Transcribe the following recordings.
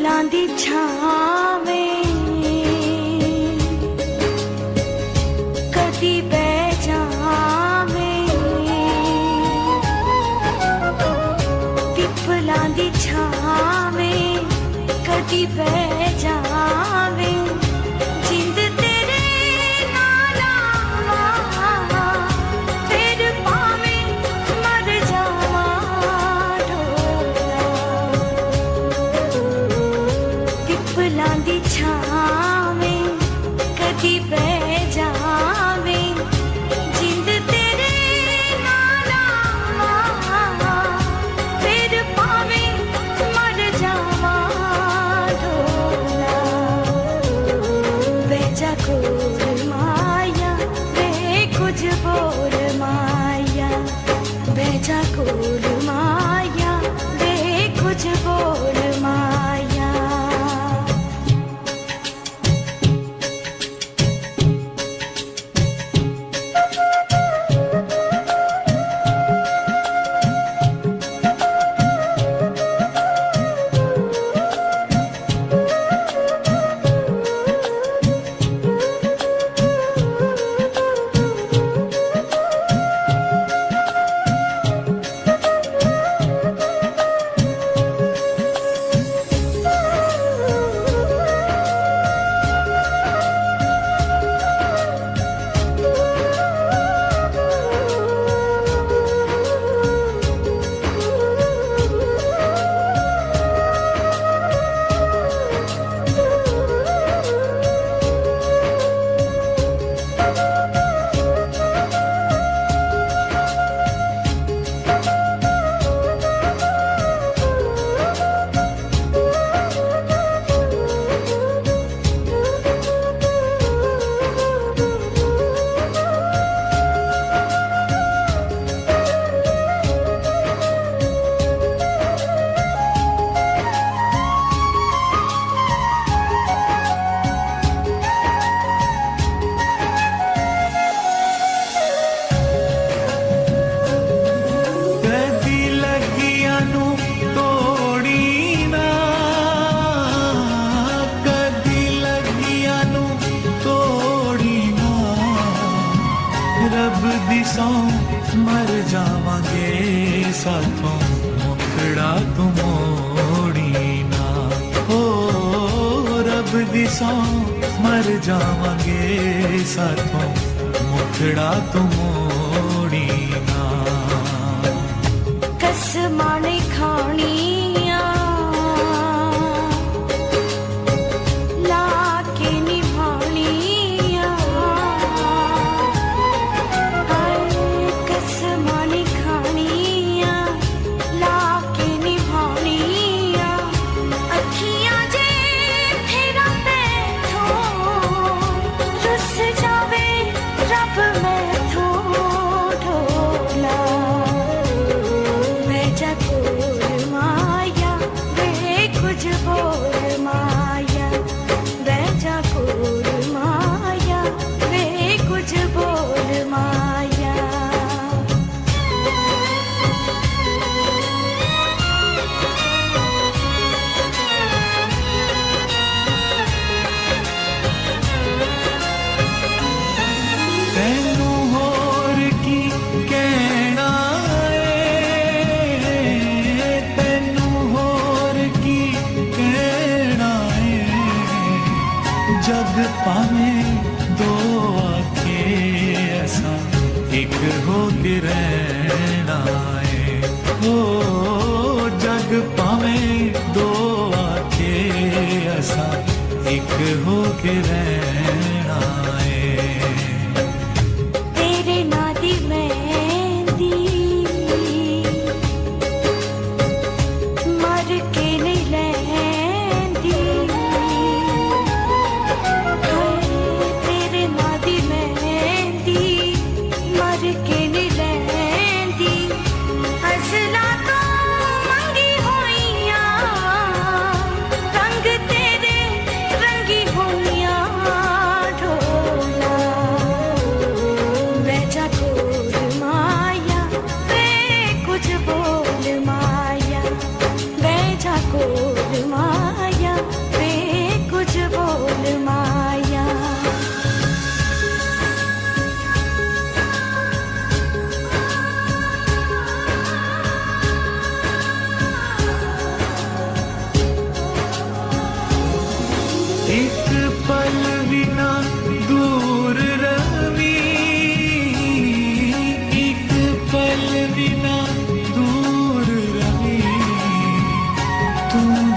पिपलां दी छावें कदी बह जावें, पिपलां दी छावें कदी बह जावें, जिंद तेरे नाल आवां फिर भावें मर जावां ढोला। पिपलां दी छावें कदी बह जावें, जिंद तेरे नाल आवां फिर भावें मर जावां ढोला। बह जा कोल माया वे कुछ बोल माया, बह जा कोल माया वे कुछ बोल माया। रब दी सौ मर जावांगे साथों मुखड़ा तू मोड़ी ना। हो रब दी सौ मर जावांगे साथों मुखड़ा तू मोड़ी ना। कसमां ने खानियां ला के निभानियां, कसमां ने खानियां ला के निभानियां। अखियां जे फेरा पैथों रुस जावे रब मैथों ढोला। बह जा कोल माया वे कुछ बोल माया, बह जा कोल माया वे कुछ बोल माया। तैनू होर की कहना है, तैनू होर की कहना है। जग पावें दो आखे ऐसा एक हो के रहना है। हो जग पावें दो आखे ऐसा एक हो के रहना है। तेरे नां दी मेहंदी मर के नहीं लैंदी, तेरे नां दी मेहंदी मर के नहीं लैंदी। असला तो मंगी होइयां रंग तेरे रंगी होइयां।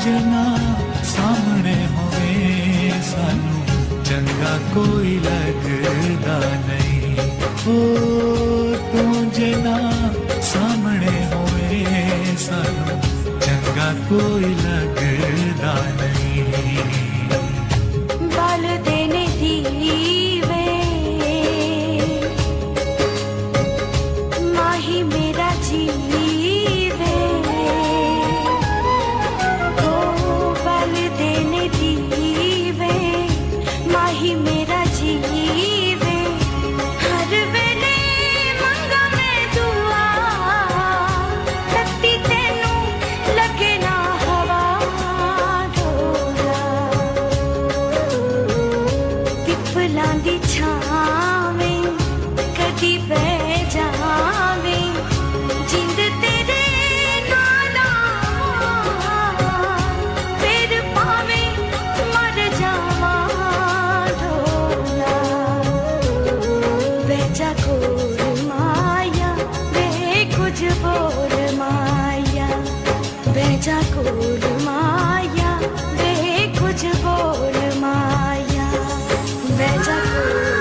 ਜੇ ਨਾ ਸਾਹਮਣੇ ਹੋਵੇ ਸਾਨੂੰ ਚੰਗਾ ਕੋਈ ਲੱਗਦਾ ਨਹੀਂ ਓ ਤੂੰ ਜੇ ਨਾ ਸਾਹਮਣੇ ਹੋਵੇ ਸਾਨੂੰ ਚੰਗਾ ਕੋਈ ਲੱਗਦਾ ਨਹੀਂ ਬਲਦੇ ਨੇ ਦੀਵੇ ਮਾਹੀ ਮੇਰਾ ਜੀਵੇ ਹੋ ਬਲਦੇ ਨੇ ਦੀਵੇ ਮਾਹੀ ਮੇਰਾ ਜੀਵੇ ਹਰ ਵੇਲੇ ਮੰਗਾ ਮੈਂ ਦੁਆ ਤੱਤੀ ਤੈਨੂੰ ਲੱਗੇ ਨਾ ਹਵਾ ਢੋਲਾ ਪਿੱਪਲਾਂ ਦੀ ਛਾਵੇਂ ਕਦੀ ਬਹਿ ਜਾਵੇਂ ਜਿੰਦ ਤੇਰੇ ਨਾਲ ਫਿਰ ਭਾਵੇਂ ਮਰ ਜਾਵਾਂ ਢੋਲਾ ਬਹਿ ਜਾ ਕੋਲ ਮਾਇਆ ਵੇ ਕੁਝ ਬੋਲ ਮਾਇਆ ਬਹਿ ਜਾ ਕੋਲ ਮਾਇਆ ਵੇ ਕੁਝ ਬੋਲ ਮਾਇਆ ਬਹਿ ਜਾ ਕੋਲ